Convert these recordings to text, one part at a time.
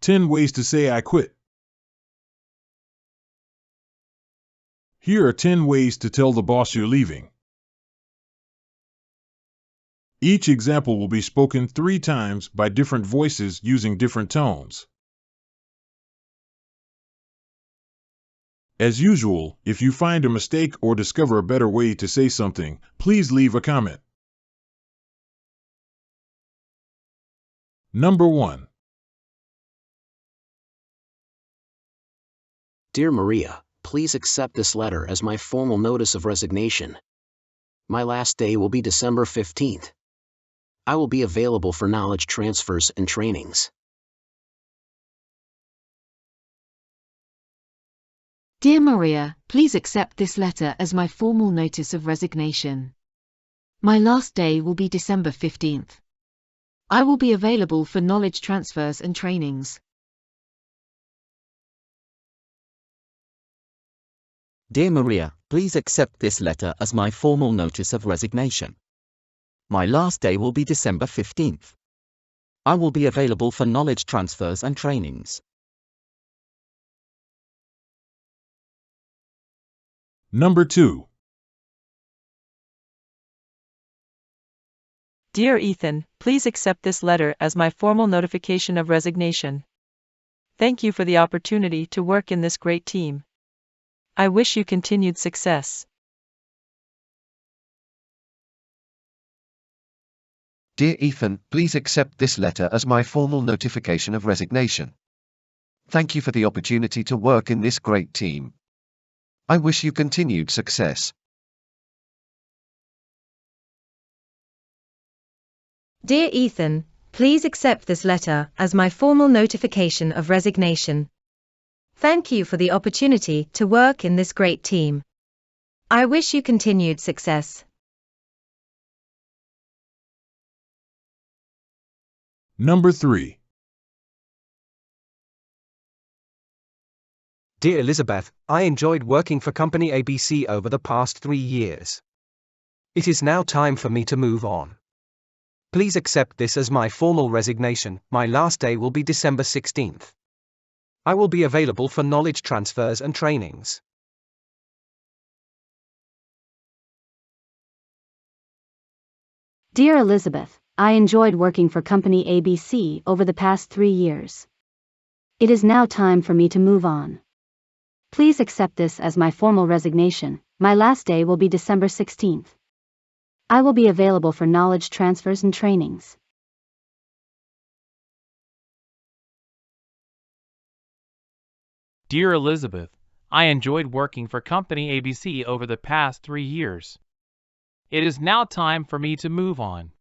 10 ways to say I quit. Here are 10 ways to tell the boss you're leaving. Each example will be spoken 3 times by different voices using different tones. As usual, if you find a mistake or discover a better way to say something, please leave a comment. Number 1. Dear Maria, please accept this letter as my formal notice of resignation. My last day will be December 15th. I will be available for knowledge transfers and trainings. Dear Maria, please accept this letter as my formal notice of resignation. My last day will be December 15th. I will be available for knowledge transfers and trainings. Dear Maria, please accept this letter as my formal notice of resignation. My last day will be December 15th. I will be available for knowledge transfers and trainings. Number 2. Dear Ethan, please accept this letter as my formal notification of resignation. Thank you for the opportunity to work in this great team. I wish you continued success. Dear Ethan, please accept this letter as my formal notification of resignation. Thank you for the opportunity to work in this great team. I wish you continued success. Dear Ethan, please accept this letter as my formal notification of resignation. Thank you for the opportunity to work in this great team. I wish you continued success. Number 3. Dear Elizabeth, I enjoyed working for Company ABC over the past 3 years. It is now time for me to move on. Please accept this as my formal resignation. My last day will be December 16th. I will be available for knowledge transfers and trainings. Dear Elizabeth, I enjoyed working for Company ABC over the past 3 years. It is now time for me to move on. Please accept this as my formal resignation. My last day will be December 16th. I will be available for knowledge transfers and trainings. Dear Elizabeth, I enjoyed working for Company ABC over the past 3 years. It is now time for me to move on.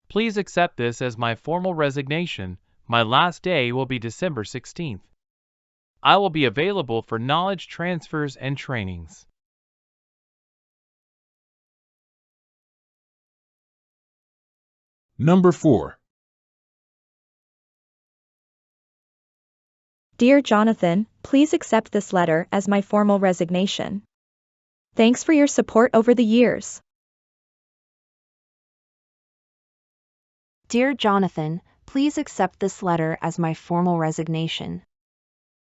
Please accept this as my formal resignation. My last day will be December 16th. I will be available for knowledge transfers and trainings. Number 4. Dear Jonathan, please accept this letter as my formal resignation. Thanks for your support over the years. Dear Jonathan, please accept this letter as my formal resignation.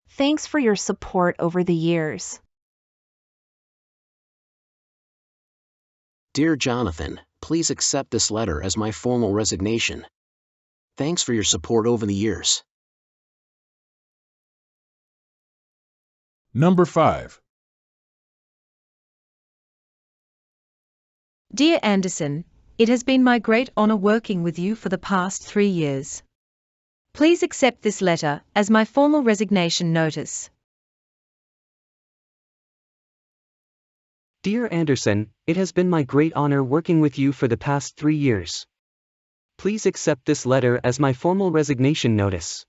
Thanks for your support over the years. Dear Jonathan, please accept this letter as my formal resignation. Thanks for your support over the years. Number 5. Dear Anderson, it has been my great honor working with you for the past 3 years. Please accept this letter as my formal resignation notice. Dear Anderson, it has been my great honor working with you for the past 3 years. Please accept this letter as my formal resignation notice.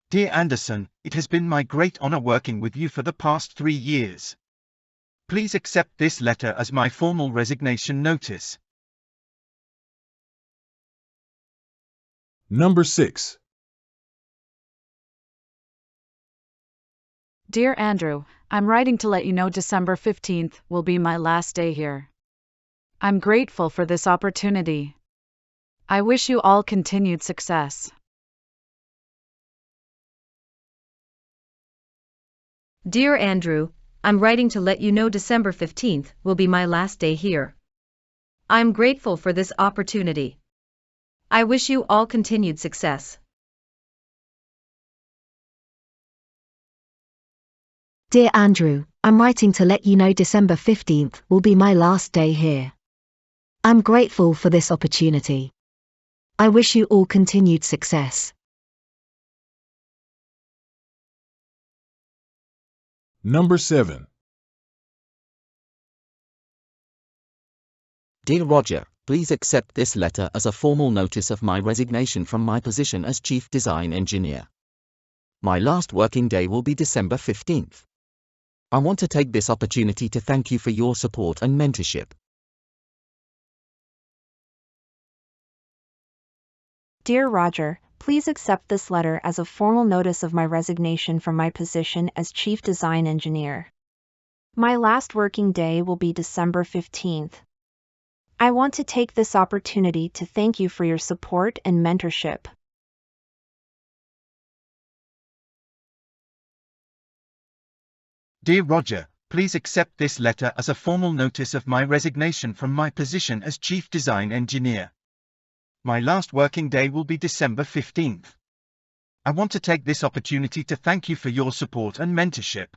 Dear Anderson, it has been my great honor working with you for the past 3 years. Please accept this letter as my formal resignation notice. Number 6. Dear Andrew, I'm writing to let you know December 15th will be my last day here. I'm grateful for this opportunity. I wish you all continued success. Dear Andrew, I'm writing to let you know December 15th will be my last day here. I'm grateful for this opportunity. I wish you all continued success. Dear Andrew, I'm writing to let you know December 15th will be my last day here. I'm grateful for this opportunity. I wish you all continued success. Number 7. Dear Roger, please accept this letter as a formal notice of my resignation from my position as Chief Design Engineer. My last working day will be December 15th. I want to take this opportunity to thank you for your support and mentorship. Dear Roger, please accept this letter as a formal notice of my resignation from my position as Chief Design Engineer. My last working day will be December 15th. I want to take this opportunity to thank you for your support and mentorship. Dear Roger, please accept this letter as a formal notice of my resignation from my position as Chief Design Engineer. My last working day will be December 15th. I want to take this opportunity to thank you for your support and mentorship.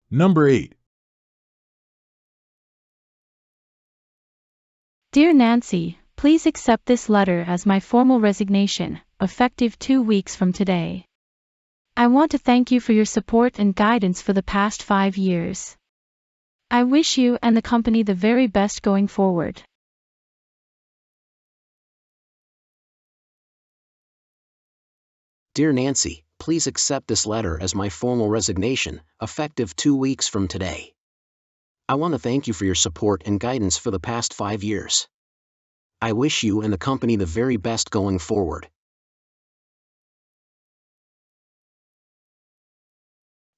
Number 8. Dear Nancy, please accept this letter as my formal resignation, effective 2 weeks from today. I want to thank you for your support and guidance for the past 5 years. I wish you and the company the very best going forward. Dear Nancy, please accept this letter as my formal resignation, effective 2 weeks from today. I want to thank you for your support and guidance for the past 5 years. I wish you and the company the very best going forward.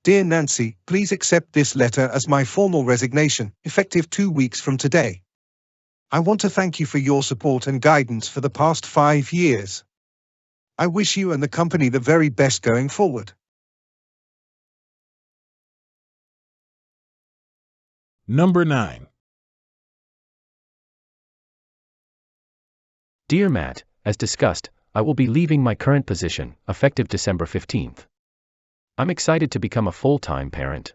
Dear Nancy, please accept this letter as my formal resignation, effective 2 weeks from today. I want to thank you for your support and guidance for the past 5 years. I wish you and the company the very best going forward. Number 9. Dear Matt, as discussed, I will be leaving my current position, effective December 15th. I'm excited to become a full-time parent.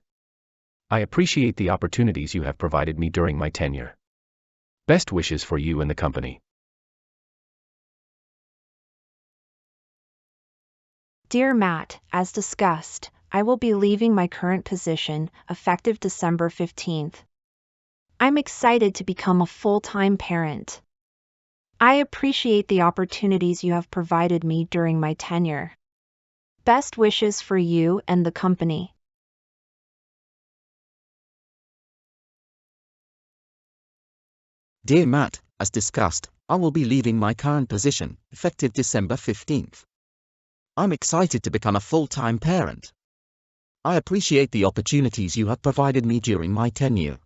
I appreciate the opportunities you have provided me during my tenure. Best wishes for you and the company. Dear Matt, as discussed, I will be leaving my current position, effective December 15th. I'm excited to become a full-time parent. I appreciate the opportunities you have provided me during my tenure. Best wishes for you and the company. Dear Matt, as discussed, I will be leaving my current position, effective December 15th. I'm excited to become a full-time parent. I appreciate the opportunities you have provided me during my tenure.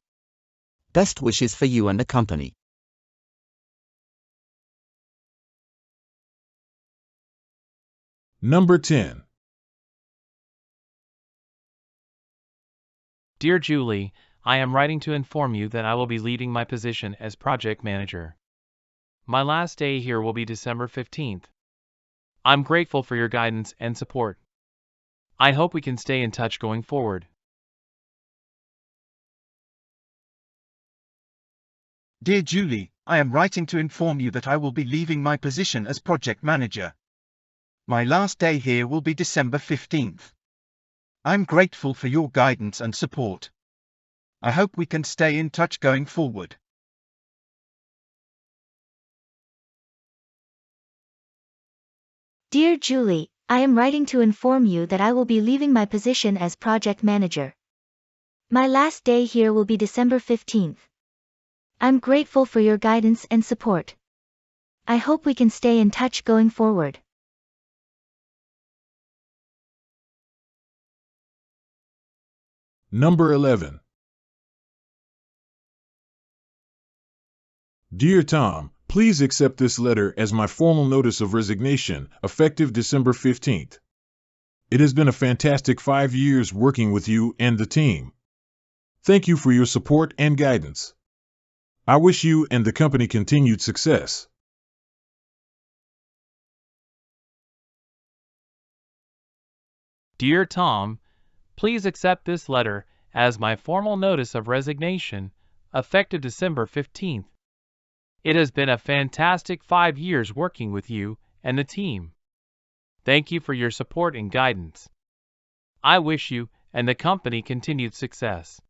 Best wishes for you and the company. Number 10. Dear Julie, I am writing to inform you that I will be leaving my position as project manager. My last day here will be December 15th. I'm grateful for your guidance and support. I hope we can stay in touch going forward. Dear Julie, I am writing to inform you that I will be leaving my position as project manager. My last day here will be December 15th. I'm grateful for your guidance and support. I hope we can stay in touch going forward. Dear Julie, I am writing to inform you that I will be leaving my position as project manager. My last day here will be December 15th. I'm grateful for your guidance and support. I hope we can stay in touch going forward. Number 11. Dear Tom, please accept this letter as my formal notice of resignation, effective December 15th. It has been a fantastic 5 years working with you and the team. Thank you for your support and guidance. I wish you and the company continued success. Dear Tom, please accept this letter as my formal notice of resignation, effective December 15th. It has been a fantastic 5 years working with you and the team. Thank you for your support and guidance. I wish you and the company continued success.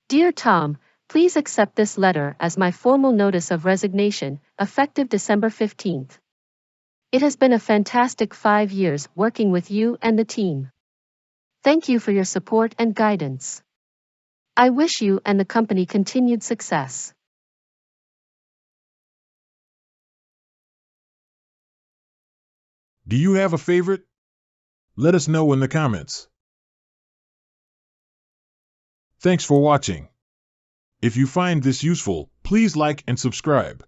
Dear Tom, please accept this letter as my formal notice of resignation, effective December 15th. It has been a fantastic 5 years working with you and the team. Thank you for your support and guidance. I wish you and the company continued success. Do you have a favorite? Let us know in the comments. Thanks for watching. If you find this useful, please like and subscribe.